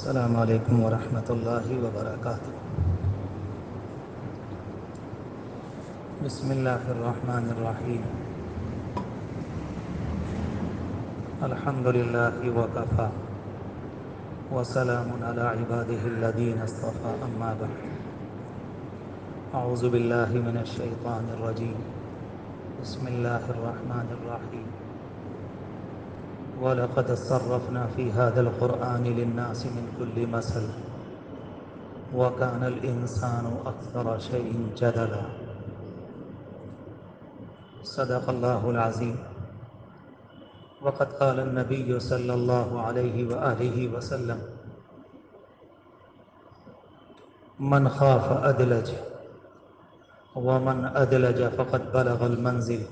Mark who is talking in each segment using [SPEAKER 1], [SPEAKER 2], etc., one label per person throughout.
[SPEAKER 1] السلام علیکم ورحمۃ اللہ وبرکاتہ۔ بسم اللہ الرحمن الرحیم۔ الحمد للہ وکفی وسلام علی عبادہ الذین اصطفی، اما بعد۔ اعوذ باللہ من الشیطان الرجیم، بسم اللہ الرحمن الرحیم۔ وَلَقَدْ صَرَّفْنَا فِي هَذَا الْقُرْآنِ لِلنَّاسِ مِنْ كُلِّ مَثَلٍ وَكَانَ الْإِنسَانُ أَكْثَرَ شَيْءٍ جَدَلًا۔ صدق اللہ العظیم۔ وقد قال النبی صلی اللہ علیہ وآلہ وسلم: من خاف ادلج ومن ادلج فقد بلغ المنزل،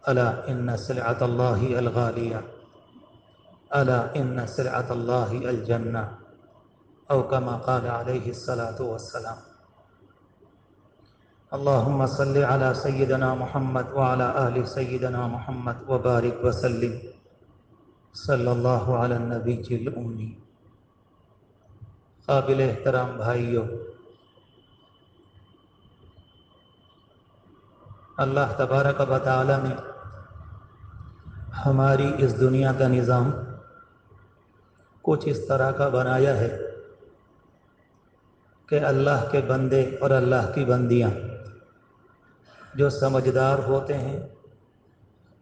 [SPEAKER 1] الا ان سلعة اللہ الغالیہ، الا ان سلعة اللہ الجنہ، او کما قال علیہ الصلاۃ والسلام۔ اللہم صل علی سیدنا محمد وعلی آل سیدنا محمد وبارک وسلم، صلی اللہ علی النبی الأمی۔ قابل احترام بھائیو، اللہ تبارک و تعالی نے ہماری اس دنیا کا نظام کچھ اس طرح کا بنایا ہے کہ اللہ کے بندے اور اللہ کی بندیاں جو سمجھدار ہوتے ہیں،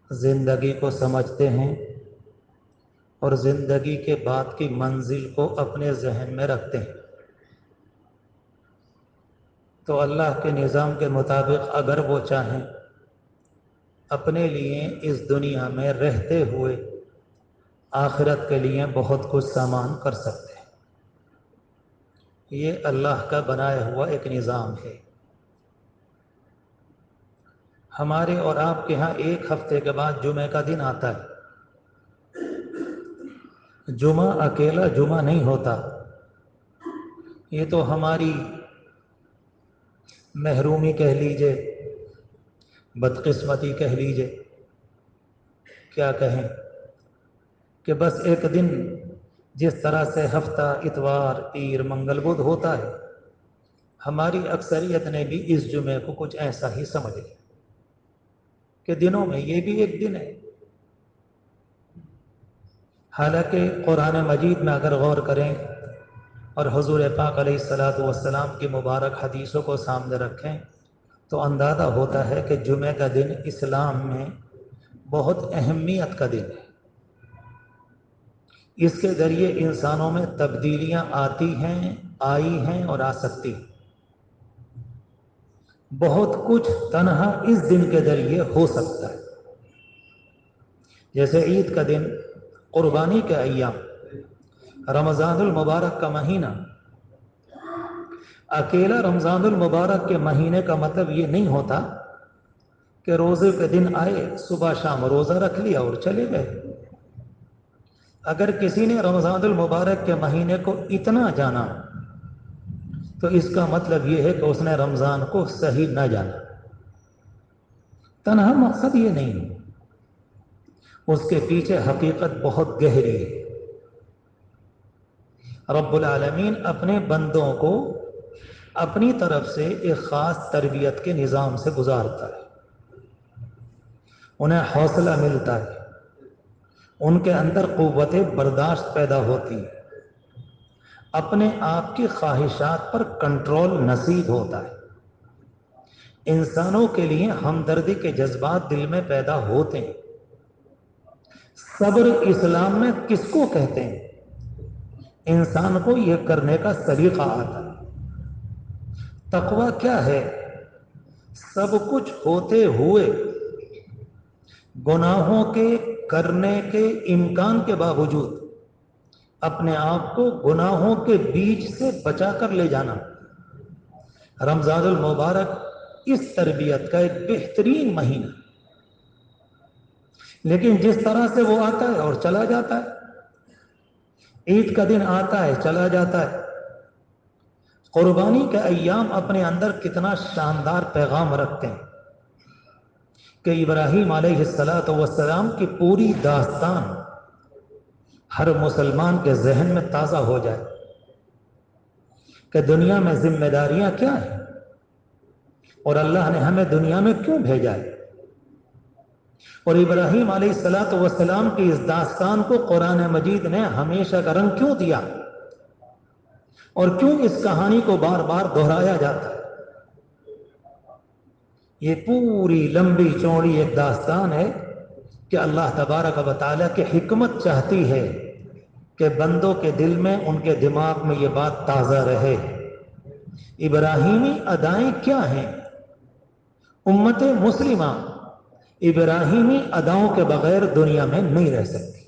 [SPEAKER 1] زندگی کو سمجھتے ہیں اور زندگی کے بعد کی منزل کو اپنے ذہن میں رکھتے ہیں، تو اللہ کے نظام کے مطابق اگر وہ چاہیں اپنے لیے اس دنیا میں رہتے ہوئے آخرت کے لیے بہت کچھ سامان کر سکتے ہیں۔ یہ اللہ کا بنایا ہوا ایک نظام ہے۔ ہمارے اور آپ کے ہاں ایک ہفتے کے بعد جمعہ کا دن آتا ہے۔ جمعہ اکیلا جمعہ نہیں ہوتا، یہ تو ہماری محرومی کہہ لیجئے، بدقسمتی کہہ لیجئے، کیا کہیں کہ بس ایک دن جس طرح سے ہفتہ اتوار پیر منگل بدھ ہوتا ہے، ہماری اکثریت نے بھی اس جمعے کو کچھ ایسا ہی سمجھ لیا کہ دنوں میں یہ بھی ایک دن ہے۔ حالانکہ قرآن مجید میں اگر غور کریں اور حضور پاک علیہ الصلاۃ والسلام کی مبارک حدیثوں کو سامنے رکھیں تو اندازہ ہوتا ہے کہ جمعہ کا دن اسلام میں بہت اہمیت کا دن ہے۔ اس کے ذریعے انسانوں میں تبدیلیاں آتی ہیں، آئی ہیں اور آ سکتی ہیں۔ بہت کچھ تنہا اس دن کے ذریعے ہو سکتا ہے، جیسے عید کا دن، قربانی کے ایام، رمضان المبارک کا مہینہ۔ اکیلا رمضان المبارک کے مہینے کا مطلب یہ نہیں ہوتا کہ روزے کے دن آئے، صبح شام روزہ رکھ لیا اور چلے گئے۔ اگر کسی نے رمضان المبارک کے مہینے کو اتنا جانا تو اس کا مطلب یہ ہے کہ اس نے رمضان کو صحیح نہ جانا۔ تنہا مقصد یہ نہیں ہے، اس کے پیچھے حقیقت بہت گہری ہے۔ رب العالمین اپنے بندوں کو اپنی طرف سے ایک خاص تربیت کے نظام سے گزارتا ہے، انہیں حوصلہ ملتا ہے، ان کے اندر قوت برداشت پیدا ہوتی ہے، اپنے آپ کی خواہشات پر کنٹرول نصیب ہوتا ہے، انسانوں کے لیے ہمدردی کے جذبات دل میں پیدا ہوتے ہیں۔ صبر اسلام میں کس کو کہتے ہیں؟ انسان کو یہ کرنے کا سلیقہ آتا ہے۔ تقویٰ کیا ہے؟ سب کچھ ہوتے ہوئے گناہوں کے کرنے کے امکان کے باوجود اپنے آپ کو گناہوں کے بیچ سے بچا کر لے جانا۔ رمضان المبارک اس تربیت کا ایک بہترین مہینہ، لیکن جس طرح سے وہ آتا ہے اور چلا جاتا ہے، عید کا دن آتا ہے چلا جاتا ہے۔ قربانی کے ایام اپنے اندر کتنا شاندار پیغام رکھتے ہیں کہ ابراہیم علیہ الصلاۃ والسلام کی پوری داستان ہر مسلمان کے ذہن میں تازہ ہو جائے کہ دنیا میں ذمہ داریاں کیا ہیں اور اللہ نے ہمیں دنیا میں کیوں بھیجا ہے، اور ابراہیم علیہ السلام کی اس داستان کو قرآن مجید نے ہمیشہ کا رنگ کیوں دیا اور کیوں اس کہانی کو بار بار دہرایا جاتا ہے۔ یہ پوری لمبی چوڑی ایک داستان ہے کہ اللہ تبارک و تعالیٰ کی حکمت چاہتی ہے کہ بندوں کے دل میں، ان کے دماغ میں یہ بات تازہ رہے۔ ابراہیمی ادائیں کیا ہیں؟ امت مسلمہ ابراہیمی اداؤں کے بغیر دنیا میں نہیں رہ سکتی۔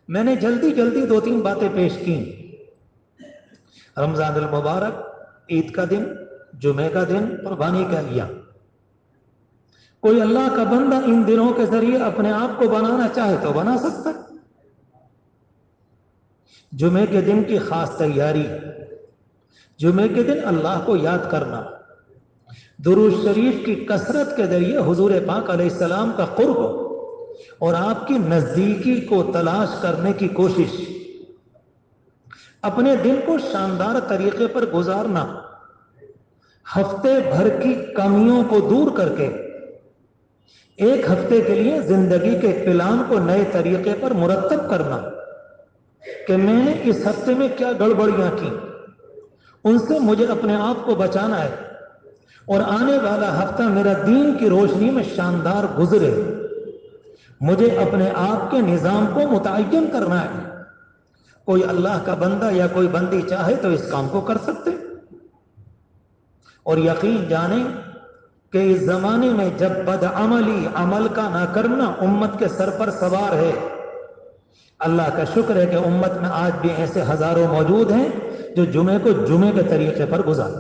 [SPEAKER 1] میں نے جلدی جلدی 2-3 باتیں پیش کی۔ رمضان المبارک، عید کا دن، جمعے کا دن، قربانی کا ایام۔ کوئی اللہ کا بندہ ان دنوں کے ذریعے اپنے آپ کو بنانا چاہے تو بنا سکتا ہے۔ جمعے کے دن کی خاص تیاری، جمعے کے دن اللہ کو یاد کرنا، درود شریف کی کثرت کے ذریعے حضور پاک علیہ السلام کا قرب اور آپ کی نزدیکی کو تلاش کرنے کی کوشش، اپنے دن کو شاندار طریقے پر گزارنا، ہفتے بھر کی کمیوں کو دور کر کے ایک ہفتے کے لیے زندگی کے پلان کو نئے طریقے پر مرتب کرنا کہ میں نے اس ہفتے میں کیا گڑبڑیاں کی، ان سے مجھے اپنے آپ کو بچانا ہے اور آنے والا ہفتہ میرا دین کی روشنی میں شاندار گزرے۔ مجھے اپنے آپ کے نظام کو متعین کرنا ہے۔ کوئی اللہ کا بندہ یا کوئی بندی چاہے تو اس کام کو کر سکتے، اور یقین جانیں کہ اس زمانے میں جب بدعملی، عمل کا نہ کرنا امت کے سر پر سوار ہے، اللہ کا شکر ہے کہ امت میں آج بھی ایسے ہزاروں موجود ہیں جو جمعے کو جمعے کے طریقے پر گزار۔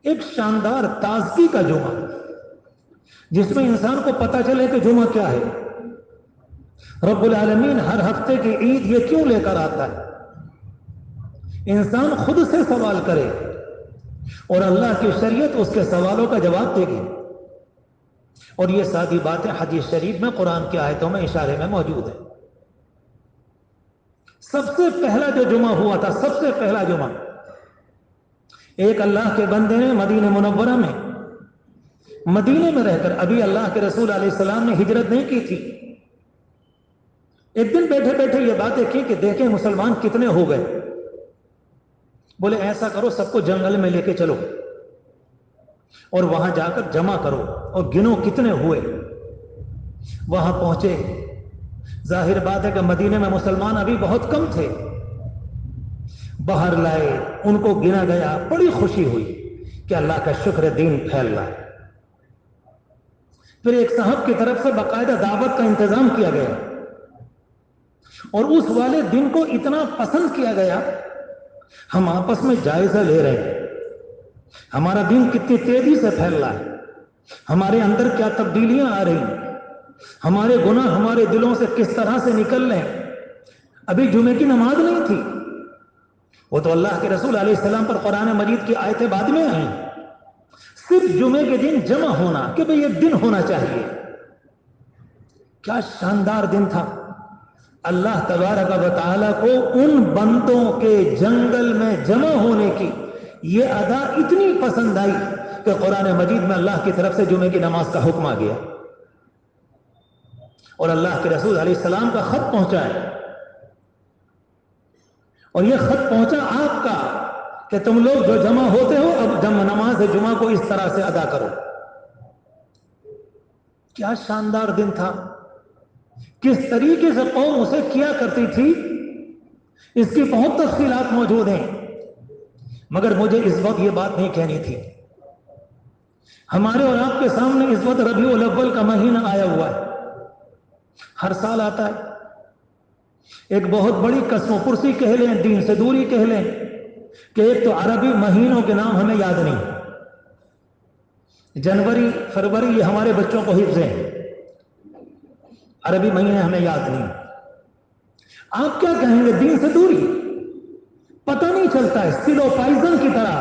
[SPEAKER 1] ایک شاندار تازگی کا جمعہ جس میں انسان کو پتہ چلے کہ جمعہ کیا ہے، رب العالمین ہر ہفتے کی عید یہ کیوں لے کر آتا ہے، انسان خود سے سوال کرے اور اللہ کی شریعت اس کے سوالوں کا جواب دے گی۔ اور یہ سادی باتیں حدیث شریف میں، قرآن کی آیتوں میں، اشارے میں موجود ہے۔ سب سے پہلا جو جمعہ ہوا تھا، سب سے پہلا جمعہ، ایک اللہ کے بندے نے مدینہ منورہ میں، مدینے میں رہ کر، ابھی اللہ کے رسول علیہ السلام نے ہجرت نہیں کی تھی، ایک دن بیٹھے بیٹھے یہ باتیں کی کہ دیکھیں مسلمان کتنے ہو گئے۔ بولے ایسا کرو، سب کو جنگل میں لے کے چلو اور وہاں جا کر جمع کرو اور گنو کتنے ہوئے۔ وہاں پہنچے، ظاہر بات ہے کہ مدینے میں مسلمان ابھی بہت کم تھے، باہر لائے، ان کو گنا گیا، بڑی خوشی ہوئی کہ اللہ کا شکر دین پھیل رہا ہے۔ پھر ایک صاحب کی طرف سے باقاعدہ دعوت کا انتظام کیا گیا اور اس والے دن کو اتنا پسند کیا گیا، ہم آپس میں جائزہ لے رہے ہیں ہمارا دین کتنی تیزی سے پھیل رہا ہے، ہمارے اندر کیا تبدیلیاں آ رہی ہیں، ہمارے گناہ ہمارے دلوں سے کس طرح سے نکل رہے ہیں۔ ابھی جمعے کی نماز نہیں تھی، وہ تو اللہ کے رسول علیہ السلام پر قرآن مجید کی آیتیں بعد میں آئیں، صرف جمعے کے دن جمع ہونا کہ بھئی یہ دن ہونا چاہیے۔ کیا شاندار دن تھا۔ اللہ تبارک و تعالیٰ کو ان بندوں کے جنگل میں جمع ہونے کی یہ ادا اتنی پسند آئی کہ قرآن مجید میں اللہ کی طرف سے جمعے کی نماز کا حکم آ گیا اور اللہ کے رسول علیہ السلام کا خط پہنچا ہے، اور یہ خط پہنچا آپ کا کہ تم لوگ جو جمع ہوتے ہو اب نماز جمعہ کو اس طرح سے ادا کرو۔ کیا شاندار دن تھا، کس طریقے سے قوم اسے کیا کرتی تھی، اس کی بہت تفصیلات موجود ہیں، مگر مجھے اس وقت یہ بات نہیں کہنی تھی۔ ہمارے اور آپ کے سامنے اس وقت ربیع الاول کا مہینہ آیا ہوا ہے، ہر سال آتا ہے۔ ایک بہت بڑی قسم و پرسی کہہ لیں، دین سے دوری کہہ لیں کہ ایک تو عربی مہینوں کے نام ہمیں یاد نہیں، جنوری، فروری یہ ہمارے بچوں کو حفظ ہیں، عربی مہینے ہمیں یاد نہیں۔ آپ کیا کہیں گے؟ دین سے دوری، پتہ نہیں چلتا ہے، سلو پائزن کی طرح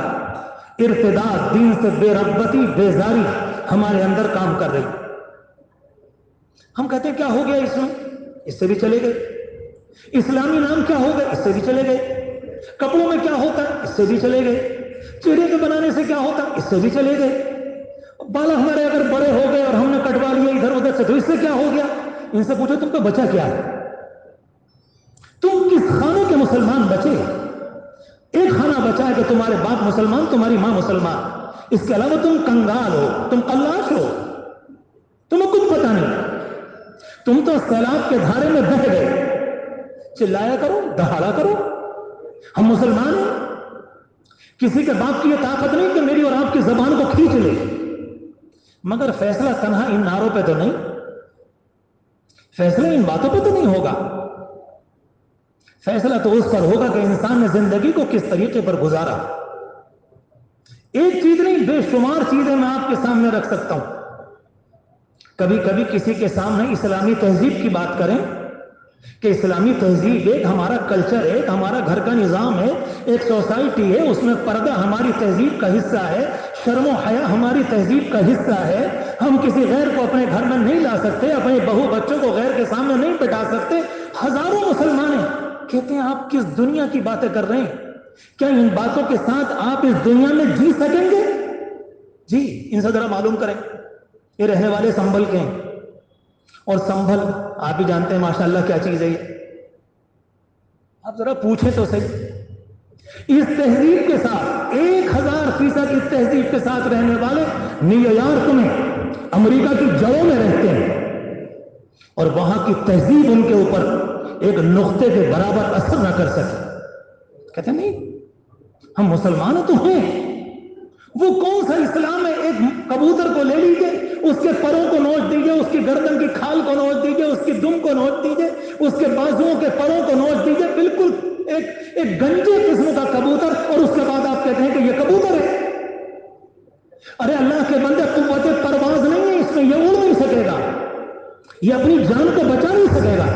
[SPEAKER 1] ارتداد، دین سے بے رغبتی، بیزاری ہمارے اندر کام کر رہی۔ ہم کہتے ہیں کیا ہو گیا اس میں، اس سے بھی چلے گئے. اسلامی نام کیا ہو گئے، اس سے بھی چلے گئے. کپڑوں میں کیا ہوتا ہے، اس سے بھی چلے گئے. چہرے کے بنانے سے کیا ہوتا ہے، اس سے بھی چلے گئے. بال ہمارے اگر بڑے ہو گئے اور ہم نے کٹوا لیا ادھر ادھر سے، تو اس سے کیا ہو گیا. ان سے پوچھو تم کو بچا کیا ہے، تم کس خانے کے مسلمان بچے. ایک خانہ بچا ہے کہ تمہارے باپ مسلمان، تمہاری ماں مسلمان. اس کے علاوہ تم کنگال ہو، تم قلاش ہو، تمہیں کچھ پتا نہیں. تم تو سیلاب کے دھارے میں بہہ گئے. چلایا کرو، دہاڑا کرو، ہم مسلمان ہیں. کسی کے باپ کی یہ طاقت نہیں کہ میری اور آپ کی زبان کو کھینچ لے. مگر فیصلہ تنہا ان نعروں پہ تو نہیں، فیصلہ ان باتوں پہ تو نہیں ہوگا. فیصلہ تو اس پر ہوگا کہ انسان نے زندگی کو کس طریقے پر گزارا. ایک چیز نہیں، بے شمار چیزیں میں آپ کے سامنے رکھ سکتا ہوں. کبھی کبھی کسی کے سامنے اسلامی تہذیب کی بات کریں کہ اسلامی تہذیب ایک ہمارا کلچر ہے، ایک ہمارا گھر کا نظام ہے، ایک سوسائٹی ہے، اس میں پردہ ہماری تہذیب کا حصہ ہے، شرم و حیا ہماری تہذیب کا حصہ ہے. ہم کسی غیر کو اپنے گھر میں نہیں لا سکتے، اپنے بہو بچوں کو غیر کے سامنے نہیں بٹھا سکتے. ہزاروں مسلمان کہتے ہیں آپ کس دنیا کی باتیں کر رہے ہیں، کیا ان باتوں کے ساتھ آپ اس دنیا میں جی سکیں گے؟ جی ان سے ذرا معلوم کریں. یہ رہنے والے سنبھل کے ہیں، اور سنبھل آپ بھی جانتے ہیں ماشاءاللہ کیا چیز ہے یہ. آپ ذرا پوچھیں تو صحیح. اس تہذیب کے ساتھ 1000% اس تہذیب کے ساتھ رہنے والے نیو یارک میں، امریکہ کی جڑوں میں رہتے ہیں، اور وہاں کی تہذیب ان کے اوپر ایک نقطے کے برابر اثر نہ کر سکے. کہتے نہیں ہم مسلمان تو ہیں. وہ کون سا اسلام ہے، ایک کبوتر کو لے لیجیے، اس کے پروں کو نوچ دیجیے، اس کی گردن کی کھال کو نوچ دیجیے، اس کی دم کو نوچ دیجیے، اس کے بازوؤں کے پروں کو نوچ دیجیے، بالکل ایک گنجے قسم کا کبوتر، اور اس کے بعد آپ کہتے ہیں کہ یہ کبوتر ہے. ارے اللہ کے بندے، قوت پرواز نہیں ہے اس میں، یہ اڑ نہیں سکے گا، یہ اپنی جان کو بچا نہیں سکے گا.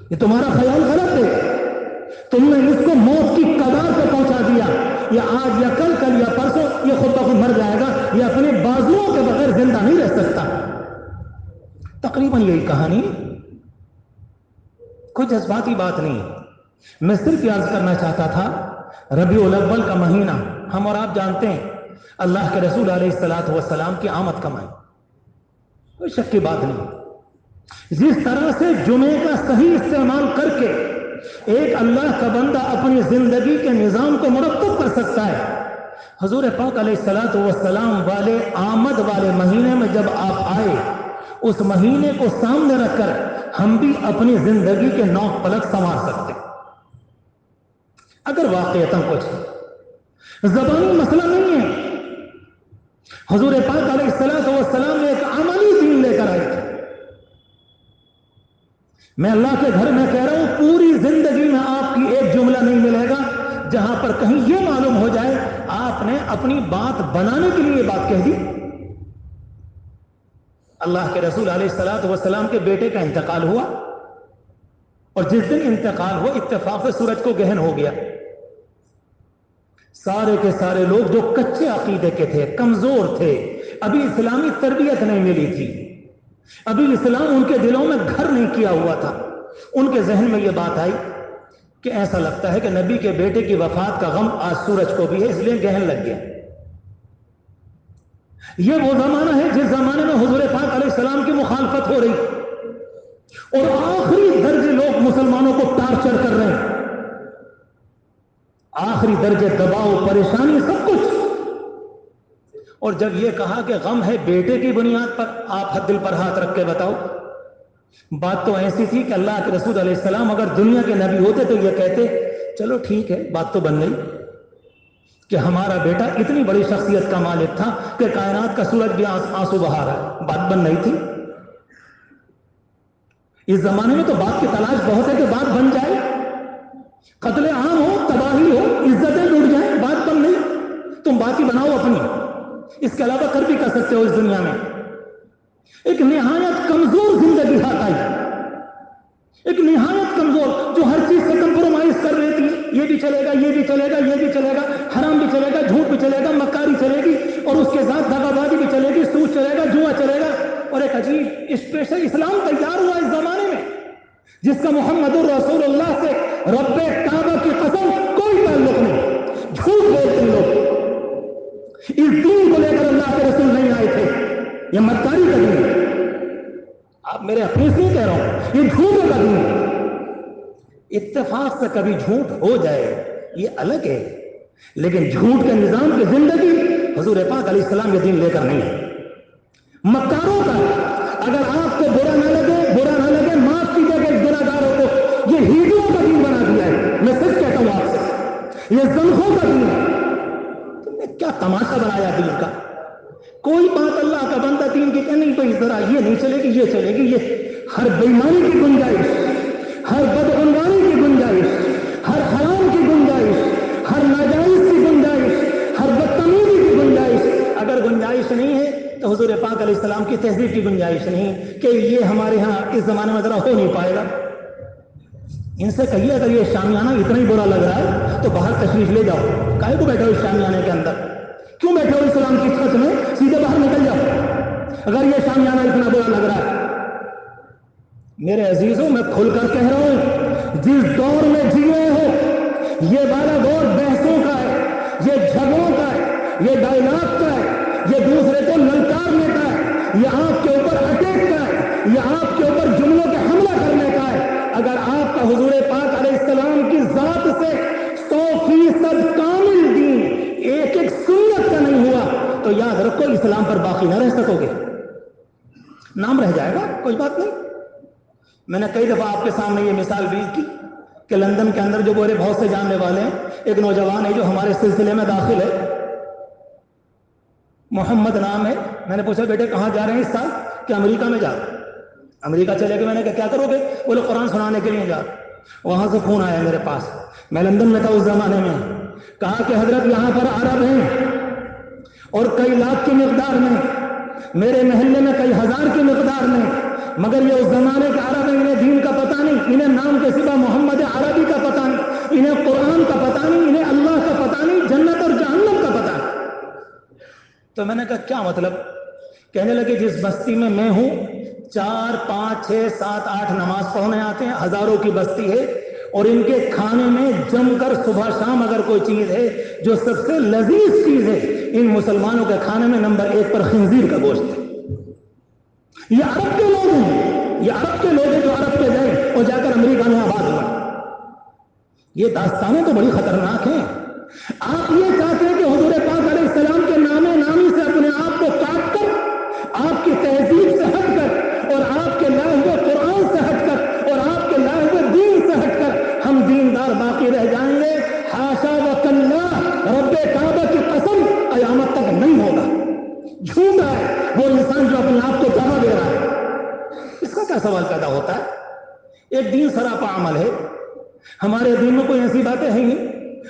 [SPEAKER 1] یہ تمہارا خیال غلط ہے. تم نے اس کو موت کی کگار پہ پہنچا دیا. یہ آج یا کل یا پرسوں یہ خود بخود مر جائے گا. یہ اپنے بازوؤں کے بغیر زندہ نہیں رہ سکتا. تقریباً یہی کہانی، کوئی جذباتی بات نہیں. میں صرف یہ عرض کرنا چاہتا تھا، ربیع الاول کا مہینہ ہم اور آپ جانتے ہیں اللہ کے رسول علیہ الصلوۃ والسلام کی آمد کا مہینہ، کوئی شک کی بات نہیں. جس طرح سے جمعے کا صحیح استعمال کر کے ایک اللہ کا بندہ اپنی زندگی کے نظام کو مرتب کر سکتا ہے، حضور پاک علیہ الصلوۃ والسلام والے آمد والے مہینے میں جب آپ آئے، اس مہینے کو سامنے رکھ کر ہم بھی اپنی زندگی کے نوک پلک سنوار سکتے. اگر واقعتاً کچھ زبانی مسئلہ نہیں ہے، حضور پاک علیہ الصلوۃ والسلام نے ایک عملی دین لے کر آئے تھے. میں اللہ کے گھر میں کہہ رہا ہوں، پوری زندگی میں آپ کی ایک جملہ نہیں ملے گا جہاں پر کہیں یہ معلوم ہو جائے آپ نے اپنی بات بنانے کے لیے بات کہہ دی. اللہ کے رسول علیہ الصلوۃ والسلام کے بیٹے کا انتقال ہوا، اور جس دن انتقال ہوا اتفاق سے سورج کو گہن ہو گیا. سارے کے سارے لوگ جو کچے عقیدے کے تھے، کمزور تھے، ابھی اسلامی تربیت نہیں ملی تھی، ابھی اسلام ان کے دلوں میں گھر نہیں کیا ہوا تھا، ان کے ذہن میں یہ بات آئی کہ ایسا لگتا ہے کہ نبی کے بیٹے کی وفات کا غم آج سورج کو بھی ہے، اس لیے گہن لگ گیا. یہ وہ زمانہ ہے جس زمانے میں حضور پاک علیہ السلام کی مخالفت ہو رہی، اور آخری درجے لوگ مسلمانوں کو ٹارچر کر رہے ہیں، آخری درجے دباؤ، پریشانی، سب کچھ. اور جب یہ کہا کہ غم ہے بیٹے کی بنیاد پر، آپ دل پر ہاتھ رکھ کے بتاؤ. بات تو ایسی تھی کہ اللہ کے رسول علیہ السلام اگر دنیا کے نبی ہوتے تو یہ کہتے چلو ٹھیک ہے، بات تو بن گئی کہ ہمارا بیٹا اتنی بڑی شخصیت کا مالک تھا کہ کائنات کا سورج بھی آنسو بہا رہا ہے. بات بن نہیں تھی. اس زمانے میں تو بات کی تلاش بہت ہے کہ بات بن جائے، قتل عام ہو، تباہی ہو، عزتیں لوٹ جائیں، بات بن نہیں. تم بات ہی بناؤ اپنی، اس کے علاوہ کر بھی کر سکتے ہو. اس دنیا میں ایک نہایت کمزور زندگی ہاتھ آئی، ایک نہایت کمزور، جو ہر چیز سے کمپرومائز کر رہی تھی، یہ بھی چلے گا، یہ بھی چلے گا، یہ بھی چلے گا، حرام بھی چلے گا، جھوٹ بھی چلے گا، مکاری چلے گی، اور اس کے ساتھ دغا بازی بھی چلے گی، سود چلے گا، جوا چلے گا. اور ایک عجیب اسپیشل اسلام تیار ہوا اس زمانے میں جس کا محمد الرسول اللہ سے رب کعبہ کی قسم کوئی تعلق نہیں. جھوٹ بولتے ہیں لوگ. اس دین کو لے کر اللہ کے رسول نہیں آئے تھے. یہ مکاری کا دین ہے. آپ میرے اپنے سے کہہ رہا ہوں, یہ جھوٹ کا دین ہے. اتفاق سے کبھی جھوٹ ہو جائے یہ الگ ہے, لیکن جھوٹ کے نظام کی زندگی حضور پاک علیہ السلام یہ دین لے کر نہیں ہے. مکاروں کا اگر آپ کو برا نہ لگے معاف کیجیے کہ گناہگاروں کو یہ ہیڈیوں کا دین بنا دیا ہے. میں سچ کہتا ہوں آپ سے, یہ زنخوں کا دین ہے. تم نے کیا تماشا بنایا دین کا. کوئی بات اللہ کا بندہ دین کی کہ نہیں تو اس طرح یہ نہیں چلے گی, یہ چلے گی. یہ ہر بےایمانی کی گنجائش, ہر بدعنوانی کی گنجائش, ہر حرام کی گنجائش, ہر ناجائز کی گنجائش, ہر بدتمیزی کی گنجائش. اگر گنجائش نہیں ہے تو حضور پاک علیہ السلام کی تہذیب کی گنجائش نہیں کہ یہ ہمارے ہاں اس زمانے میں ذرا ہو نہیں پائے گا. ان سے کہیے اگر یہ شامیانہ اتنا ہی برا لگ رہا ہے تو باہر تشریف لے جاؤ. کاہے کو بیٹھے ہو اس شامیانے کے اندر؟ کیوں بیٹھے ہو اسلام کی چھت میں؟ سیدھے باہر نکل جاؤ اگر یہ شامیانہ اتنا برا لگ رہا ہے. میرے عزیزوں, میں کھل کر کہہ رہا ہوں, جس دور میں جیے ہو یہ والا دور بحثوں کا ہے, یہ جھگڑوں کا ہے, یہ ڈائلاگ کا ہے, یہ دوسرے کو للکارنے کا ہے, یہ آپ کے اوپر اٹیک کا ہے, یہ آپ کے اوپر جملوں کے حملہ کرنے کا ہے. اگر آپ کا حضور پاک علیہ السلام کی ذات سے 100% کامل دین ایک ایک سنت کا نہیں ہوا تو یاد رکھو اسلام پر باقی نہ رہ سکو گے. نام رہ جائے گا, کوئی بات نہیں. میں نے کئی دفعہ آپ کے سامنے یہ مثال بھی کی کہ لندن کے اندر جو بورے بہت سے جاننے والے ہیں, ایک نوجوان ہے جو ہمارے سلسلے میں داخل ہے, محمد نام ہے. میں نے پوچھا بیٹے کہاں جا رہے ہیں اس سال؟ کہ امریکہ میں جا رہے ہیں. امریکہ چلے گئے. میں نے کہا کیا کرو گے؟ بولے قرآن سنانے کے لیے جا رہے. وہاں سے فون آیا میرے پاس, میں لندن میں تھا اس زمانے میں. کہا کہ حضرت یہاں پر عرب ہیں اور کئی لاکھ کی مقدار میں, میرے محلے میں کئی ہزار کی مقدار میں, مگر یہ اس زمانے کے عرب ہیں, انہیں دین کا پتہ نہیں, انہیں نام کے سوا محمد عربی کا پتہ نہیں, انہیں قرآن کا پتہ نہیں, انہیں اللہ کا پتہ نہیں, جنت اور جہنم کا پتہ نہیں. تو میں نے کہا کیا مطلب؟ کہنے لگے جس بستی میں میں ہوں 4 5 6 7 8 نماز پڑھنے آتے ہیں, ہزاروں کی بستی ہے, اور ان کے کھانے میں جم کر صبح شام اگر کوئی چیز ہے جو سب سے لذیذ چیز ہے ان مسلمانوں کے کھانے میں نمبر 1 پر خنزیر کا گوشت ہے. یہ عرب کے لوگ ہیں, یہ عرب کے لوگ ہیں جو عرب کے گئے اور جا کر امریکہ میں آباد ہوئے. یہ داستانیں تو بڑی خطرناک ہیں. آپ یہ چاہتے ہیں کہ حضور پاک علیہ السلام کے نام نامی سے اپنے آپ کو کاٹ کر, آپ کی تہذیب سے ہٹ کر اور آپ کے لائے ہوئے قرآن سے ہٹ کر اور آپ کے لائے ہوئے دین سے ہٹ کر ہم دیندار باقی رہ جائیں گے. حاشا و کلا, رب کعبہ کی قسم قیامت تک نہیں ہوگا. جھوٹا ہے وہ انسان جو اپنے آپ کو دعویٰ دے رہا ہے. اس کا کیا سوال پیدا ہوتا ہے؟ ایک دین سراپا عمل ہے. ہمارے دین میں کوئی ایسی باتیں ہیں نہیں.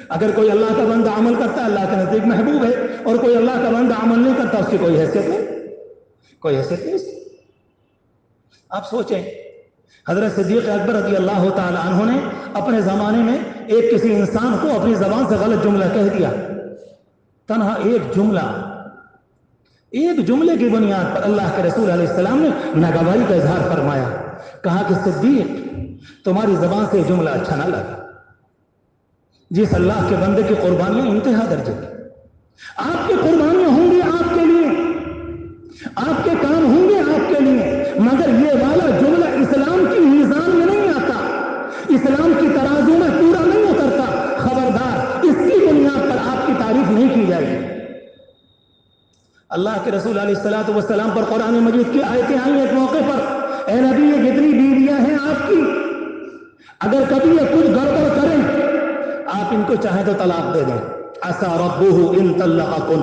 [SPEAKER 1] اگر کوئی اللہ کا بندہ عمل کرتا ہے اللہ کے نزدیک محبوب ہے, اور کوئی اللہ کا بندہ عمل نہیں کرتا اس کی کوئی حیثیت نہیں, کوئی حیثیت نہیں. آپ سوچیں, حضرت صدیق اکبر رضی اللہ تعالی عنہ نے اپنے زمانے میں ایک کسی انسان کو اپنی زبان سے غلط جملہ کہہ دیا. تنہا ایک جملے کی بنیاد پر اللہ کے رسول علیہ السلام نے ناگواری کا اظہار فرمایا. کہا کہ صدیق تمہاری زبان سے جملہ اچھا نہ لگا. جس اللہ کے بندے کی قربانیاں انتہا درجے کی, آپ کی قربانیاں ہوں گی آپ کے لیے, آپ کے کام ہوں گے آپ کے لیے, مگر یہ والا جملہ اسلام کی میزان میں نہیں آتا, اسلام کی ترازو میں پورا نہیں اترتا. خبردار, اس کی بنیاد پر آپ کی تعریف نہیں کی جائے گی. اللہ کے رسول علیہ الصلوۃ والسلام پر قرآن مجید کی آیتیں آئیں ایک موقع پر, اے نبی یہ جتنی بیویاں ہیں آپ کی, اگر کبھی یہ کچھ گڑبڑ کریں آپ ان کو چاہیں تو طلاق دے دیں. عسى ربه ان طلقكن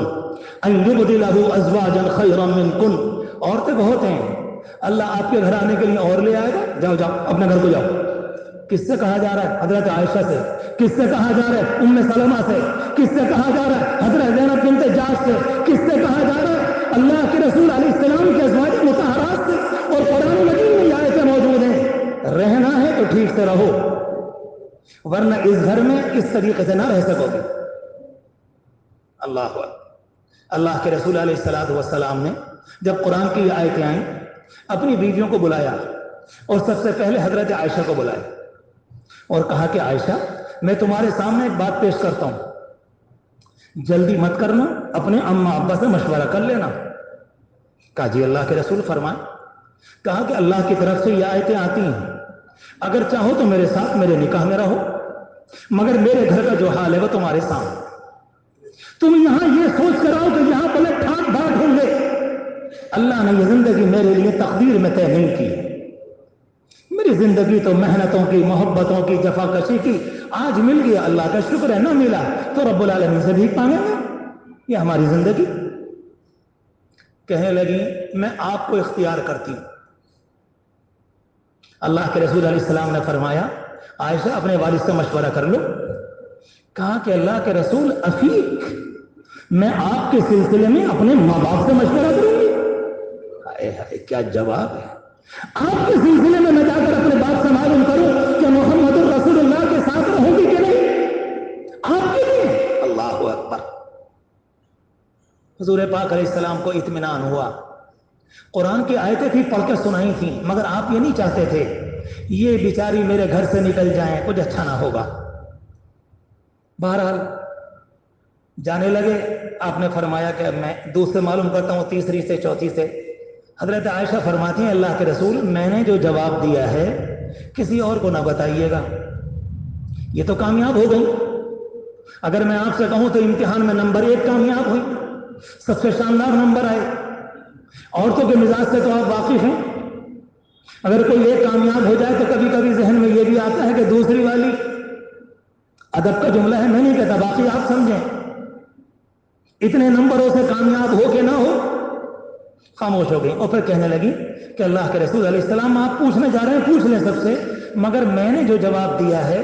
[SPEAKER 1] ان يبدله ازواجا خيرا منكن. عورتیں بہت ہیں, اللہ آپ کے گھر آنے کے لیے اور لے آئے گا. جاؤ جاؤ اپنے گھر کو جاؤ. کس سے کہا جا رہا ہے؟ حضرت عائشہ سے. کس سے کہا جا رہا ہے؟ ام سلمہ سے. کس سے کہا جا رہا ہے؟ حضرت زینب بنت جاش سے. کس سے کہا جا رہا ہے؟ اللہ کے رسول علیہ السلام کے ازواج مطہرات سے. اور قرآن مجید میں یہ آیتیں موجود ہیں. رہنا ہے تو ٹھیک سے رہو, ورنہ اس گھر میں اس طریقے سے نہ رہ سکو گے. اللہ کے رسول علیہ السلام نے جب قرآن کی آیتیں آئیں اپنی بیویوں کو بلایا اور سب سے پہلے حضرت عائشہ کو بلایا اور کہا کہ عائشہ میں تمہارے سامنے ایک بات پیش کرتا ہوں، جلدی مت کرنا، اپنے اماں ابا سے مشورہ کر لینا۔ کہا جی اللہ کے رسول فرمائیں۔ کہا کہ اللہ کی طرف سے یہ آیتیں آتی ہیں، اگر چاہو تو میرے ساتھ میرے نکاح میں رہو، مگر میرے گھر کا جو حال ہے وہ تمہارے سامنے۔ تم یہاں یہ سوچ کر آؤ کہ یہاں پہلے ٹھاٹ بھاٹ ہوں گے، اللہ نے یہ زندگی میرے لیے تقدیر میں طے نہیں کی۔ میری زندگی تو محنتوں کی، محبتوں کی، جفا کشی کی، آج مل گیا اللہ کا شکر ہے، نہ ملا تو رب العالمین سے بھی پائیں گے، یہ ہماری زندگی۔ کہنے لگی میں آپ کو اختیار کرتی ہوں۔ اللہ کے رسول علیہ السلام نے فرمایا عائشہ اپنے والد سے مشورہ کر لو۔ کہا کہ اللہ کے رسول افیق، میں آپ کے سلسلے میں اپنے ماں باپ سے مشورہ کروں گی؟ ہائے ہائے کیا جواب ہے! آپ کے سلسلے میں جا کر اپنے باپ سے معلوم کروں کہ محمد رسول اللہ کے ساتھ رہوں گی کہ نہیں؟ آپ کے لیے اللہ اکبر۔ حضور پاک علیہ السلام کو اطمینان ہوا، قرآن کی آیتیں تھی پڑھ کے سنائی تھیں، مگر آپ یہ نہیں چاہتے تھے یہ بیچاری میرے گھر سے نکل جائیں، کچھ اچھا نہ ہوگا۔ بہرحال جانے لگے، آپ نے فرمایا کہ میں دوسرے معلوم کرتا ہوں، تیسری سے چوتھی سے۔ حضرت عائشہ فرماتی ہیں اللہ کے رسول میں نے جو جواب دیا ہے کسی اور کو نہ بتائیے گا، یہ تو کامیاب ہو گئی۔ اگر میں آپ سے کہوں تو امتحان میں نمبر 1 کامیاب ہوئی، سب سے شاندار نمبر آئے۔ عورتوں کے مزاج سے تو آپ واقف ہیں، اگر کوئی ایک کامیاب ہو جائے تو کبھی کبھی ذہن میں یہ بھی آتا ہے کہ دوسری والی، ادب کا جملہ ہے، میں نہیں کہتا، باقی آپ سمجھیں، اتنے نمبروں سے کامیاب ہو کہ نہ ہو، خاموش ہو گئی۔ اور پھر کہنے لگی کہ اللہ کے رسول علیہ السلام آپ پوچھنے جا رہے ہیں پوچھ لیں سب سے، مگر میں نے جو جواب دیا ہے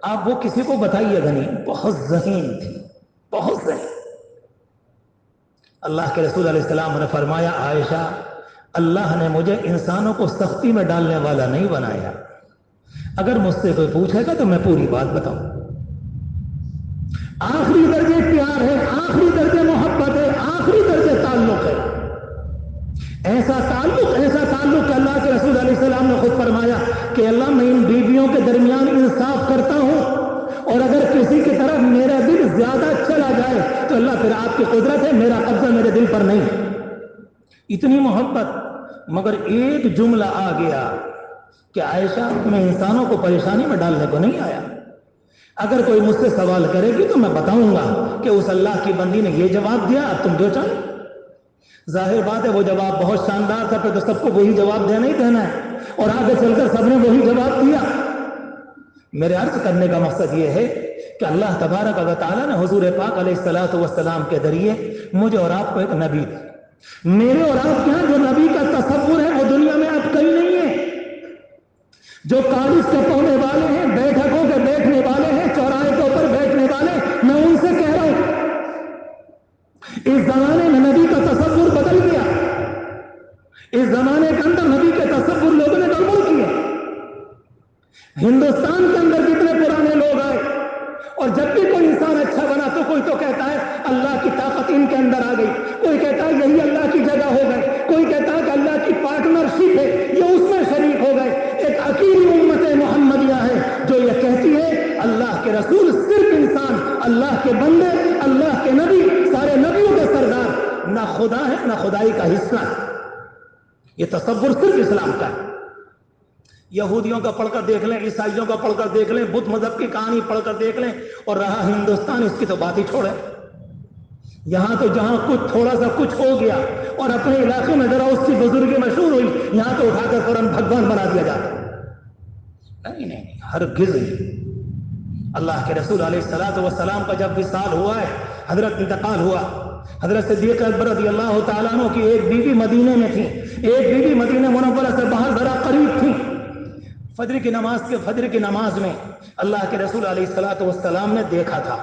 [SPEAKER 1] آپ وہ کسی کو بتائیے گا نہیں۔ بہت ذہین تھی، بہت ذہین۔ اللہ کے رسول علیہ السلام نے فرمایا عائشہ اللہ نے مجھے انسانوں کو سختی میں ڈالنے والا نہیں بنایا، اگر مجھ سے کوئی پوچھے گا تو میں پوری بات بتاؤں۔ آخری درجے پیار ہے، آخری درجے محبت ہے، آخری درجے تعلق ہے، ایسا تعلق کہ اللہ کے رسول علیہ السلام نے خود فرمایا کہ اللہ میں ان بیویوں کے درمیان انصاف کرتا ہوں، اور اگر کسی کی طرف میرا دل زیادہ چلا جائے تو اللہ پھر آپ کی قدرت ہے، میرا قبضہ میرے دل پر نہیں۔ اتنی محبت، مگر ایک جملہ آ گیا کہ عائشہ میں انسانوں کو پریشانی میں ڈالنے کو نہیں آیا، اگر کوئی مجھ سے سوال کرے گی تو میں بتاؤں گا کہ اس اللہ کی بندی نے یہ جواب دیا، اب تم جو چاہو۔ ظاہر بات ہے وہ جواب بہت شاندار تھا، پھر تو سب کو وہی جواب دینا ہی دینا ہے، اور آگے چل کر سب نے وہی جواب دیا۔ میرے عرض کرنے کا مقصد یہ ہے کہ اللہ تبارک و تعالیٰ نے حضور پاک علیہ الصلوۃ والسلام کے ذریعے مجھے اور آپ کو ایک نبی دی۔ میرے اور آپ کے یہاں جو نبی کا تصور ہے وہ دنیا میں اب کہیں نہیں ہے۔ جو کالج کے پڑھنے والے ہیں، بیٹھکوں کے بیٹھنے والے ہیں، چوراہے کے اوپر بیٹھنے والے، میں ان سے کہہ رہا ہوں اس زمانے میں نبی کا تصور بدل گیا، اس زمانے کے اندر نبی کے تصور لوگوں نے گڑبڑ کیا۔ ہندوستان کے اندر جتنے پرانے لوگ آئے اور جب بھی کوئی انسان اچھا بنا تو کوئی تو کہتا ہے اللہ کی طاقت ان کے اندر آ گئی، کوئی کہتا ہے یہی اللہ کی جگہ ہو گئے، کوئی کہتا ہے کہ اللہ کی پارٹنرشپ ہے، یہ اس میں شریک ہو گئے۔ ایک اکیلی امت محمدیہ ہے جو یہ کہتی ہے اللہ کے رسول صرف انسان، اللہ کے بندے، اللہ کے نبی، سارے نبیوں کے سردار، نہ خدا ہے نہ خدائی کا حصہ ہے۔ یہ تصور صرف اسلام کا ہے۔ یہودیوں کا پڑھ کر دیکھ لیں، عیسائیوں کا پڑھ کر دیکھ لیں، بدھ مذہب کی کہانی پڑھ کر دیکھ لیں، اور رہا ہندوستان، اس کی تو بات ہی چھوڑیں۔ یہاں تو جہاں کچھ تھوڑا سا کچھ ہو گیا اور اپنے علاقے میں ذرا اس کی بزرگی مشہور ہوئی، یہاں تو اٹھا کر فوراً بھگوان بنا دیا جاتا ہے۔ نہیں، ہرگز نہیں۔ اللہ کے رسول علیہ الصلوۃ والسلام کا جب وصال ہوا ہے، حضرت انتقال ہوا، حضرت صدیق اکبر رضی اللہ تعالیٰ عنہ کی ایک بیوی مدینے میں تھی، ایک بیوی مدینہ منورہ سے باہر ذرا قریب تھی۔ فجر کی نماز میں اللہ کے رسول علیہ الصلوۃ والسلام نے دیکھا تھا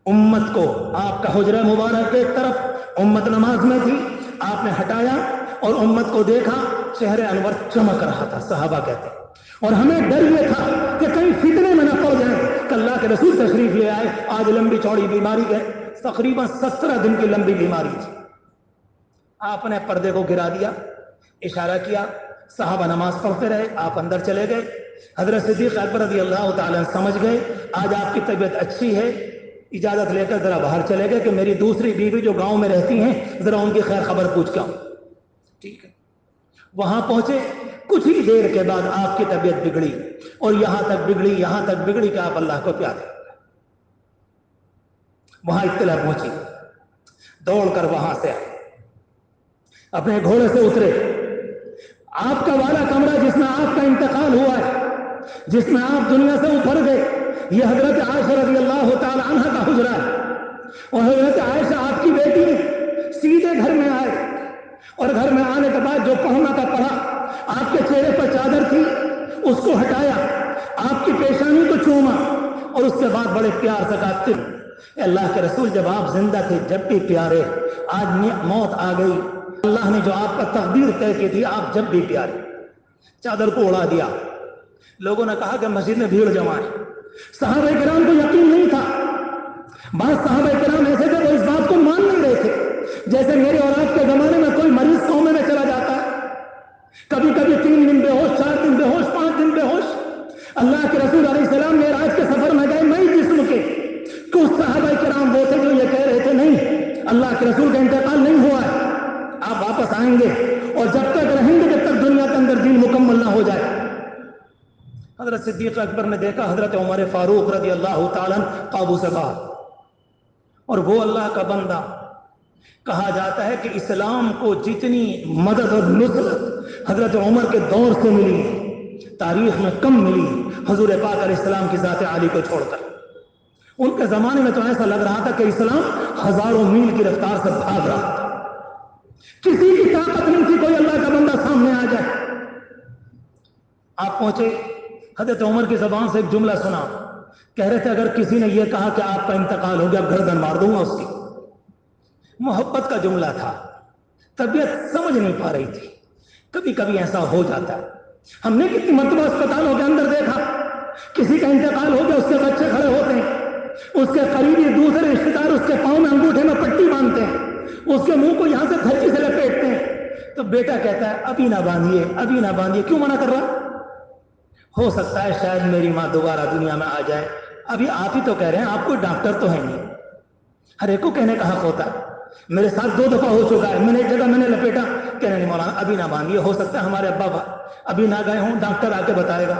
[SPEAKER 1] امت کو، آپ کا حجرہ مبارک ایک طرف، امت نماز میں تھی، آپ نے ہٹایا اور امت کو دیکھا، چہرے انور چمک رہا تھا، صحابہ کہتے ہیں، اور ہمیں ڈر یہ تھا کہ کہیں فتنے میں نہ پڑ جائیں کہ اللہ کے رسول تشریف لے آئے، آج لمبی چوڑی بیماری ہے، تقریباً 17 دن کی لمبی بیماری تھی۔ آپ نے پردے کو گرا دیا، اشارہ کیا، صحابہ نماز پڑھتے رہے، آپ اندر چلے گئے۔ حضرت صدیق اکبر رضی اللہ تعالیٰ سمجھ گئے آج آپ کی طبیعت اچھی ہے، اجازت لے کر ذرا باہر چلے گئے کہ میری دوسری بیوی جو گاؤں میں رہتی ہیں ذرا ان کی خیر خبر پوچھ کے آؤں۔ ٹھیک ہے، وہاں پہنچے، کچھ ہی دیر کے بعد آپ کی طبیعت بگڑی، اور یہاں تک بگڑی کہ آپ اللہ کو پیارے۔ وہاں اطلاع پہنچی، دوڑ کر وہاں سے آئے، اپنے گھوڑے سے اترے۔ آپ کا والا کمرہ جس میں آپ کا انتقال ہوا ہے، جس میں آپ دنیا سے اٹھر گئے، یہ حضرت عائشہ رضی اللہ تعالی عنہ کا حجرہ ہے، اور حضرت عائشہ آپ کی بیٹی نے سیدھے گھر میں آئے، اور گھر میں آنے کے بعد جو پڑھنا کا پڑھا، آپ کے چہرے پر چادر تھی اس کو ہٹایا، آپ کی پیشانی کو چوما، اور اس کے بعد بڑے پیار سے کہا اے اللہ کے رسول جب آپ زندہ تھے جب بھی پیارے، آج موت آ گئی، اللہ نے جو آپ کا تقدیر طے کی تھی آپ جب بھی پیارے۔ چادر کو اڑا دیا۔ لوگوں نے کہا کہ مسجد میں بھیڑ جمع ہے۔ صحابہ کرام کو یقین نہیں تھا، بعض صحابہ کرام ایسے تھے وہ اس بات کو مان نہیں رہے تھے، جیسے میرے اور آپ کے زمانے میں کوئی مریض کومے میں چلا جاتا ہے، کبھی کبھی 3 دن بے ہوش، 4 دن بے ہوش، 5 دن بے ہوش۔ اللہ کے رسول علیہ السلام معراج کے سفر میں گئے، نئی جسم کے کچھ صحابہ کرام وہ تھے جو یہ کہہ رہے تھے نہیں اللہ کے رسول کا انتقال نہیں ہوا ہے، آپ واپس آئیں گے، اور جب تک رہیں گے جب تک دنیا کے اندر دین مکمل نہ ہو جائے۔ حضرت صدیق اکبر نے دیکھا حضرت عمر فاروق رضی اللہ تعالیٰ قابو سے باہر، اور وہ اللہ کا بندہ، کہا جاتا ہے کہ اسلام کو جتنی مدد اور نصرت حضرت عمر کے دور سے ملی تاریخ میں کم ملی حضور پاک علیہ السلام کی ذات عالی کو چھوڑ کر۔ ان کے زمانے میں تو ایسا لگ رہا تھا کہ اسلام ہزاروں میل کی رفتار سے بھاگ رہا تھا، کسی کی طاقت نہیں تھی کوئی اللہ کا بندہ سامنے آ جائے۔ آپ پہنچے، حضرت عمر کی زبان سے ایک جملہ سنا، کہہ رہے تھے اگر کسی نے یہ کہا کہ آپ کا انتقال ہو گیا گردن مار دوں گا اس کی۔ محبت کا جملہ تھا، طبیعت سمجھ نہیں پا رہی تھی، کبھی کبھی ایسا ہو جاتا ہے۔ ہم نے کتنی مرتبہ اسپتالوں کے اندر دیکھا کسی کا انتقال ہو گیا، اس کے بچے کھڑے ہوتے ہیں، اس کے قریبی دوسرے رشتے دار اس کے پاؤں میں انگوٹھے میں پٹی باندھتے ہیں، اس کے منہ کو یہاں سے دھرتی سے لپیٹتے ہیں، تو بیٹا کہتا ہے ابھی نہ باندھیے، ابھی نہ باندھیے، کیوں منع کر رہا؟ ہو سکتا ہے شاید میری ماں دوبارہ دنیا میں آ جائے، ابھی آپ ہی تو کہہ رہے ہیں، آپ کوئی ڈاکٹر تو ہے نہیں۔ ہر ایک کو کہنے کا حق ہوتا ہے، میرے ساتھ 2 دفعہ ہو چکا ہے، میں نے ایک جگہ میں نے لپیٹا، کہنے نہیں مولانا ابھی نہ باندھیے، ہو سکتا ہے ہمارے ابا ابھی نہ گئے ہوں، ڈاکٹر آ کے بتائے گا۔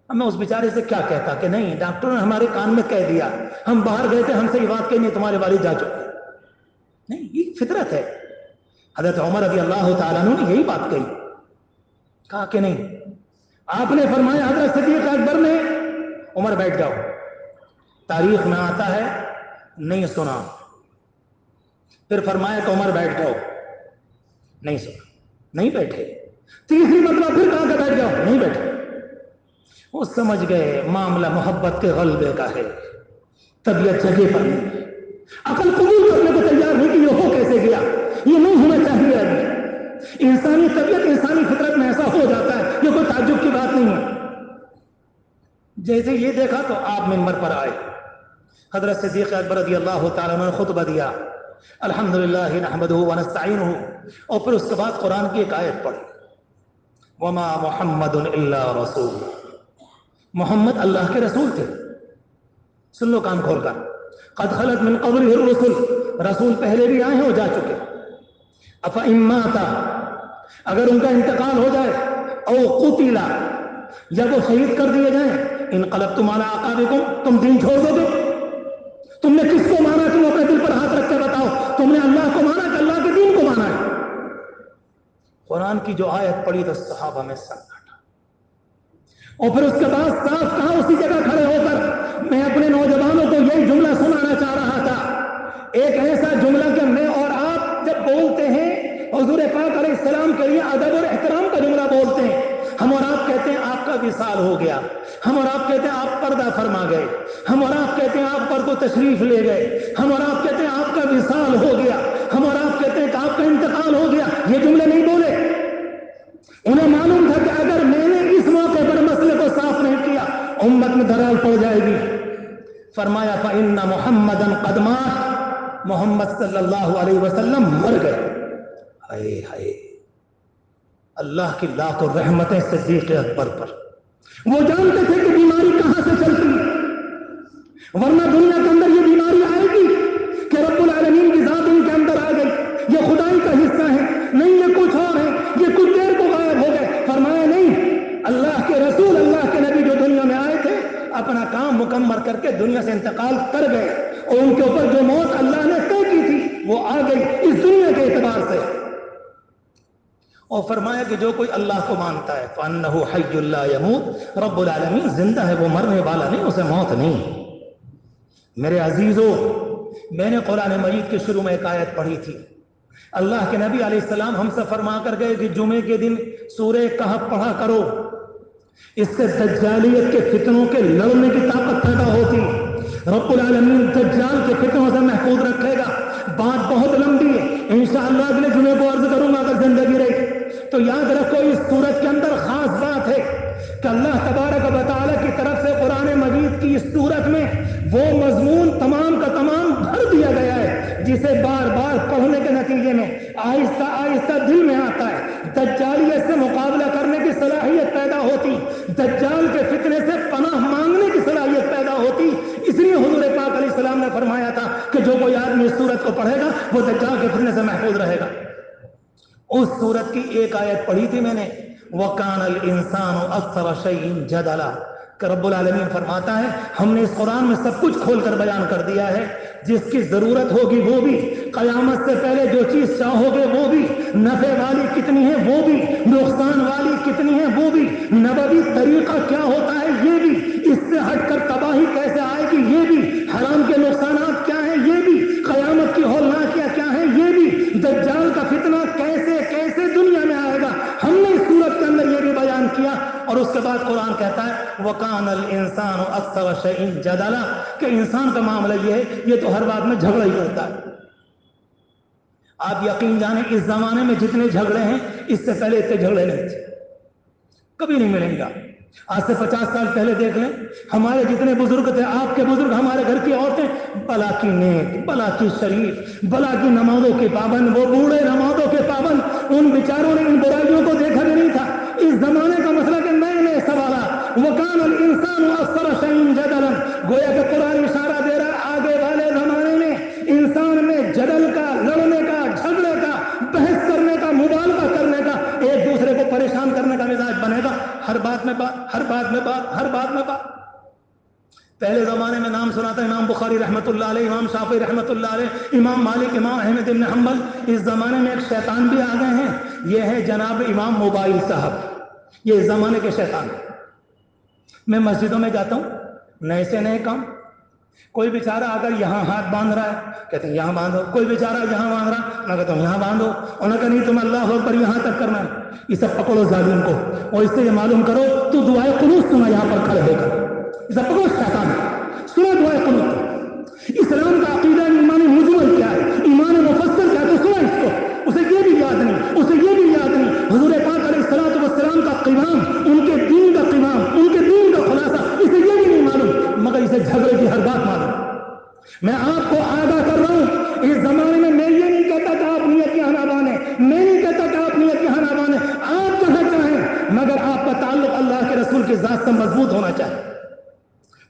[SPEAKER 1] اب میں اس بیچارے سے کیا کہتا کہ نہیں ڈاکٹر نے ہمارے کان میں کہہ دیا، ہم باہر گئے تھے، ہم سے یہ بات کہی نہیں تمہارے والد جا چکے۔ نہیں، یہ فطرت ہے۔ حضرت عمر رضی اللہ تعالیٰ عنہ نے یہی بات کہی، کہا کہ نہیں، آپ نے فرمایا حضرت صدیق اکبر نے عمر بیٹھ جاؤ، تاریخ میں آتا ہے نہیں سنا، پھر فرمایا کہ عمر بیٹھ جاؤ، نہیں سنا، نہیں بیٹھے، تیسری مرتبہ پھر کہا کہ بیٹھ جاؤ، نہیں بیٹھے۔ وہ سمجھ گئے معاملہ محبت کے غلبے کا ہے، طبیعت جگہ پر نہیں، عقل قبول کرنے کو تیار نہیں کہ یہ ہو کیسے گیا، یہ نہیں ہونا چاہیے۔ ابھی انسانی طبیعت انسانی فطرت میں ایسا ہو جاتا ہے، یہ کوئی تعجب کی بات نہیں ہے۔ جیسے یہ دیکھا تو آپ منبر پر آئے، حضرت صدیق اکبر رضی اللہ تعالیٰ نے خطبہ دیا، الحمدللہ نحمدہ ونستعینہ، اور پھر اس کے بعد قرآن کی ایک آیت پڑھی، وما محمد الا رسول، محمد اللہ کے رسول تھے۔ سن لو کان کھول کر، قد خلت من قبلہ الرسل، رسول پہلے بھی آئے ہیں اور جا چکے، افإن مات، اگر ان کا انتقال ہو جائے، او قتل، یا وہ شہید کر دیے جائیں، انقلبتم علی اعقابکم، تم دین چھوڑ دو گے؟ تم نے کس کو مانا؟ تم اپنے دل پر ہاتھ رکھ کے بتاؤ، تم نے اللہ کو مانا کہ اللہ کے دین کو مانا ہے؟ قرآن کی جو آیت پڑھی تو صحابہ میں سناٹا، اور پھر اس کے بعد صاف کہا اسی جگہ کھڑے ہو کر، میں اپنے نوجوانوں کو یہی جملہ سنانا چاہ رہا تھا، ایک ایسا جملہ کہ میں اور آپ جب بولتے ہیں حضور پاک علیہ السلام کے لیے ادب اور احترام کا جملہ بولتے ہیں، ہم اور آپ کہتے ہیں آپ کا وصال ہو گیا، ہم اور آپ کہتے ہیں آپ پردہ فرما گئے، ہم اور آپ کہتے ہیں آپ پر کو تشریف لے گئے، ہم اور آپ کہتے ہیں آپ کا وصال ہو گیا، ہم اور آپ کہتے ہیں کہ آپ کا انتقال ہو گیا، یہ جملے نہیں بولے۔ انہیں معلوم تھا کہ اگر میں نے اس موقع پر مسئلے کو صاف نہیں کیا امت میں دھرال پڑ جائے گی۔ فرمایا فإن محمدًا قد مات، محمد صلی اللہ علیہ وسلم مر گئے۔ ہائے ہائے، اللہ کی لاکھوں رحمتیں صدیق اکبر پر.
[SPEAKER 2] وہ جانتے تھے کہ بیماری کہاں سے چلتی ہے، ورنہ دنیا کے اندر یہ بیماری آئے گی کہ رب العالمین کی ذات ان کے اندر آ گئی، یہ خدائی کا حصہ ہے، نہیں یہ کچھ اور ہے، یہ کچھ دیر کو غائب ہو گئے. فرمایا نہیں، اللہ کے رسول، اللہ کے نبی جو دنیا میں آئے تھے اپنا کام مکمل کر کے دنیا سے انتقال کر گئے، اور ان کے اوپر جو موت اللہ نے طے کی تھی وہ آ گئی اس دنیا کے اعتبار سے.
[SPEAKER 1] اور فرمایا کہ جو کوئی اللہ کو مانتا ہے فَأَنَّهُ حَيٌّ لَا يَمُوتُ، رب العالمین زندہ ہے، وہ مرنے والا نہیں، اسے موت نہیں. میرے عزیزو، میں نے قرآن مجید کے شروع میں ایک آیت پڑھی تھی. اللہ کے نبی علیہ السلام ہم سے فرما کر گئے کہ جمعے کے دن سورہ کہف پڑھا کرو، اس سے دجالیت کے فتنوں کے لڑنے کی طاقت پیدا ہوتی. رب العالمین دجال کے فتنوں سے محفوظ رکھے گا. بات بہت لمبی ہے، انشاءاللہ اگلے جمعے کو عرض کروں گا اگر زندگی رہی تو. یاد رکھو اس سورت کے اندر خاص بات ہے کہ اللہ تبارک و تعالی کی طرف سے قرآن مجید کی اس سورت میں وہ مضمون تمام کا تمام بھر دیا گیا ہے جسے بار بار پڑھنے کے نتیجے میں آہستہ آہستہ دل میں آتا ہے. دجالیت سے مقابلہ کرنے کی صلاحیت پیدا ہوتی، دجال کے فتنے سے پناہ مانگنے کی صلاحیت پیدا ہوتی. اس لیے حضور پاک علیہ السلام نے فرمایا تھا کہ جو کوئی آدمی اس سورت کو پڑھے گا وہ دجال کے فتنے سے محفوظ رہے گا. اس سورت کی ایک آیت پڑھی تھی میں نے، وَكَانَ الْإِنسَانُ أَكْثَرَ شَيْءٍ جَدَلًا، کہ رب العالمین فرماتا ہے ہم نے اس قرآن میں سب کچھ کھول کر بیان کر دیا ہے. جس کی ضرورت ہوگی وہ بھی، قیامت سے پہلے جو چیز چاہو گے وہ بھی، نفع والی کتنی ہے وہ بھی، نقصان والی کتنی ہے وہ بھی، نبوی طریقہ کیا ہوتا ہے یہ بھی، اس سے ہٹ کر تباہی کیسے آئے گی یہ بھی، حرام کے نقصانات کیا ہیں یہ بھی، قیامت کی ہولناکیاں کیا ہیں یہ بھی، دجال کا فتنہ کیسے کیسے دنیا میں آئے گا، ہم نے اس صورت کے اندر یہ بھی بیان کیا. اور اس کے بعد قرآن کہتا ہے وَكَانَ الْإِنسَانُ أَكْثَرَ شَيْءٍ جَدَلًا، کہ انسان کا معاملہ یہ ہے یہ تو ہر بات میں جھگڑا ہی کرتا ہے. آپ یقین جانیں اس زمانے میں جتنے جھگڑے ہیں اس سے پہلے اتنے جھگڑے نہیں تھے، کبھی نہیں ملیں گا. آج سے 50 سال پہلے دیکھ لیں، ہمارے جتنے بزرگ تھے، آپ کے بزرگ، ہمارے گھر کی عورتیں بلا کی نیک، بلا کی شریف، بلا کی نمازوں کے پابند، وہ بوڑھے نمازوں کے پابند، ان بیچاروں نے ان برائیوں کو دیکھا بھی نہیں تھا. اس زمانے کا مسئلہ کہ نئے نئے سوالات. وَكَانَ الْإِنسَانُ أَكْثَرَ شَيْءٍ جَدَلًا، گویا کہ قرآن اشارہ دے رہا آگے والے زمانے میں انسان میں جدل کا، لڑنے کا، جھگڑے کا، بحث کرنے کا، مبالغہ کرنے کا، ایک دوسرے کو پریشان کرنے کا مزاج بنے گا. ہر بات میں بات، ہر بات میں بات، ہر بات میں بات. پہلے زمانے میں نام سنا تھا امام بخاری رحمۃ اللہ علیہ، امام شافعی رحمۃ اللہ علیہ، امام مالک، امام احمد بن حنبل. اس زمانے میں ایک شیطان بھی آ گئے ہیں، یہ ہے جناب امام موبائل صاحب. یہ اس زمانے کے شیطان ہیں. میں مسجدوں میں جاتا ہوں، نئے سے نئے کام. کوئی بیچارہ اگر یہاں ہاتھ باندھ رہا ہے کہتے ہیں یہاں باندھو، کوئی بیچارہ یہاں باندھ رہا میں کہتا ہوں یہاں باندھو، اور نہ کہ نہیں تم اللہ اکبر یہاں تک کرنا ہے. یہ سب پکڑو ظالم کو اور اس سے یہ معلوم کرو تو دعائے قنوت سنا یہاں پر کھڑے ہو کر. یہ سب پکڑو شیطان ہے، سنا دعائے قنوت. اسلام کا عقیدہ ایمان مجمل کیا ہے، ایمان مفصل کیا ہے تو سنا اس کو. اسے یہ بھی یاد نہیں، اسے یہ بھی یاد نہیں. حضور پاک علیہ الصلوۃ والسلام کا قیام، ان کے دین کا قیام، ان کے دین کا خلاصہ، اسے یہ بھی نہیں معلوم، مگر اسے جھگڑے کی ہر بات معلوم. میں آپ کو آگاہ کر رہا ہوں، اس زمانے میں میں یہ نہیں کہتا کہ آپ نیت یہاں نہ بانے، میں نہیں کہتا کہ آپ نیت یہاں نہ بانے، آپ جہاں چاہیں، مگر آپ کا تعلق اللہ کے رسول کی ذات سے مضبوط ہونا چاہیے،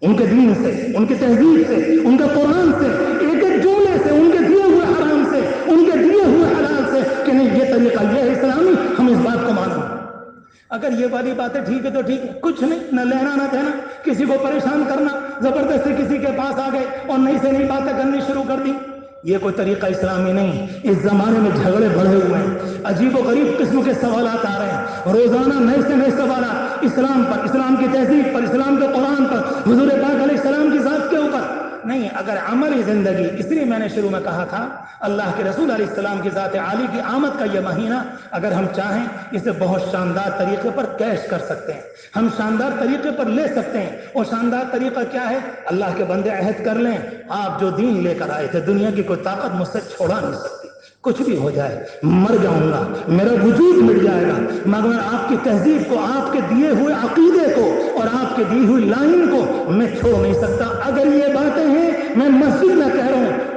[SPEAKER 1] ان کے دین سے، ان کی تہذیب سے، ان کے قرآن سے، ایک ایک جملے سے، ان کے دیے ہوئے حرام سے، ان کے دیے ہوئے حلال سے، کہ نہیں یہ طریقہ یہ ہے اسلامی، ہم اس بات کو مانیں. اگر یہ والی باتیں ٹھیک ہے تو ٹھیک ہے، کچھ نہیں، نہ لینا نہ دینا، کسی کو پریشان کرنا، زبردستی کسی کے پاس آ گئے اور نئی سے نئی باتیں کرنی شروع کر دی، یہ کوئی طریقہ اسلامی نہیں. اس زمانے میں جھگڑے بڑھے ہوئے ہیں، عجیب و غریب قسم کے سوالات آ رہے ہیں، روزانہ نئے سے نئے سوالات اسلام پر، اسلام کی تہذیب پر، اسلام کے قرآن پر، حضور پاک علیہ السلام کی ذات کے اوپر. نہیں، اگر عملی زندگی، اس لیے میں نے شروع میں کہا تھا اللہ کے رسول علیہ السلام کی ذات عالی کی آمد کا یہ مہینہ اگر ہم چاہیں اسے بہت شاندار طریقے پر کیش کر سکتے ہیں، ہم شاندار طریقے پر لے سکتے ہیں. اور شاندار طریقہ کیا ہے؟ اللہ کے بندے عہد کر لیں، آپ جو دین لے کر آئے تھے دنیا کی کوئی طاقت مجھ سے چھوڑا نہیں سکتی. کچھ بھی ہو جائے، مر جاؤں گا، میرا وجود مٹ جائے گا، مگر آپ کی تہذیب کو، آپ کے دیے ہوئے عقیدے کو اور آپ کے دی ہوئی لائن کو میں چھوڑ نہیں سکتا. اگر یہ باتیں ہیں، میں مسجد میں کہہ رہا ہوں،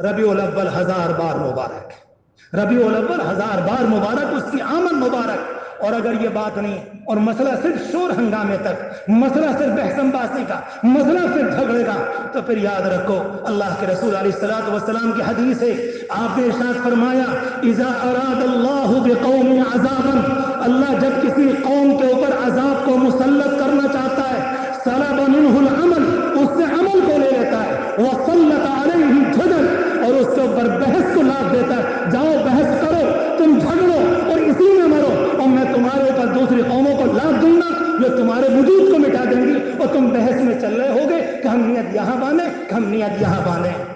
[SPEAKER 1] ربیع الاول 1000 بار مبارک، ربیع الاول 1000 بار مبارک، اس کی آمد مبارک.
[SPEAKER 2] اور اگر یہ بات نہیں اور مسئلہ صرف شور ہنگامے تک، مسئلہ صرف بحث باسی کا، مسئلہ صرف جھگڑے کا، تو پھر یاد رکھو اللہ کے رسول علیہ الصلوۃ والسلام کی حدیث ہے، آپ نے ارشاد فرمایا اذا اراد اللہ بقوم عذابا، اللہ جب کسی قوم کے اوپر عذاب کو مسلط کرنا چاہتا ہے، سلب منہ العمل، اس سے عمل کو لے لیتا ہے، وسلط علیہ الجدل، اور اس کے اوپر بحث کو لاد دیتا ہے، جاؤ بحث کرو، تم جھگڑو اور اسی میں مرو، اور میں تمہارے اوپر دوسری قوموں کو لاد دوں گا جو تمہارے وجود کو مٹا دیں گی، اور تم بحث میں چل رہے ہوگے کہ ہم نیت یہاں باندھیں کہ ہم نیت یہاں باندھیں۔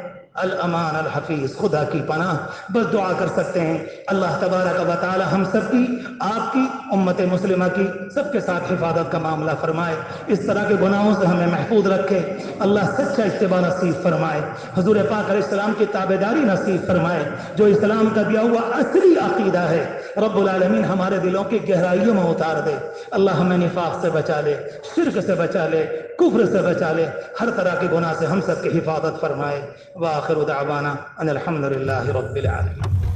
[SPEAKER 2] الامان الحفیظ، خدا کی پناہ، بس دعا کر سکتے ہیں اللہ تبارک و تعالی ہم سب کی، آپ کی، امت مسلمہ کی، سب کے ساتھ حفاظت کا معاملہ فرمائے، اس طرح کے گناہوں سے ہمیں محفوظ رکھے، اللہ سچا اتباع نصیب فرمائے، حضور پاک علیہ السلام کی تابعداری نصیب فرمائے، جو اسلام کا دیا ہوا اصلی عقیدہ ہے رب العالمین ہمارے دلوں کی گہرائیوں میں اتار دے، اللہ ہمیں نفاق سے بچا لے، شرک سے بچا لے، کفر سے بچا لے، ہر طرح کے گناہ سے ہم سب کی حفاظت فرمائے۔ وآخر دعوانا ان الحمد للہ رب العالمین۔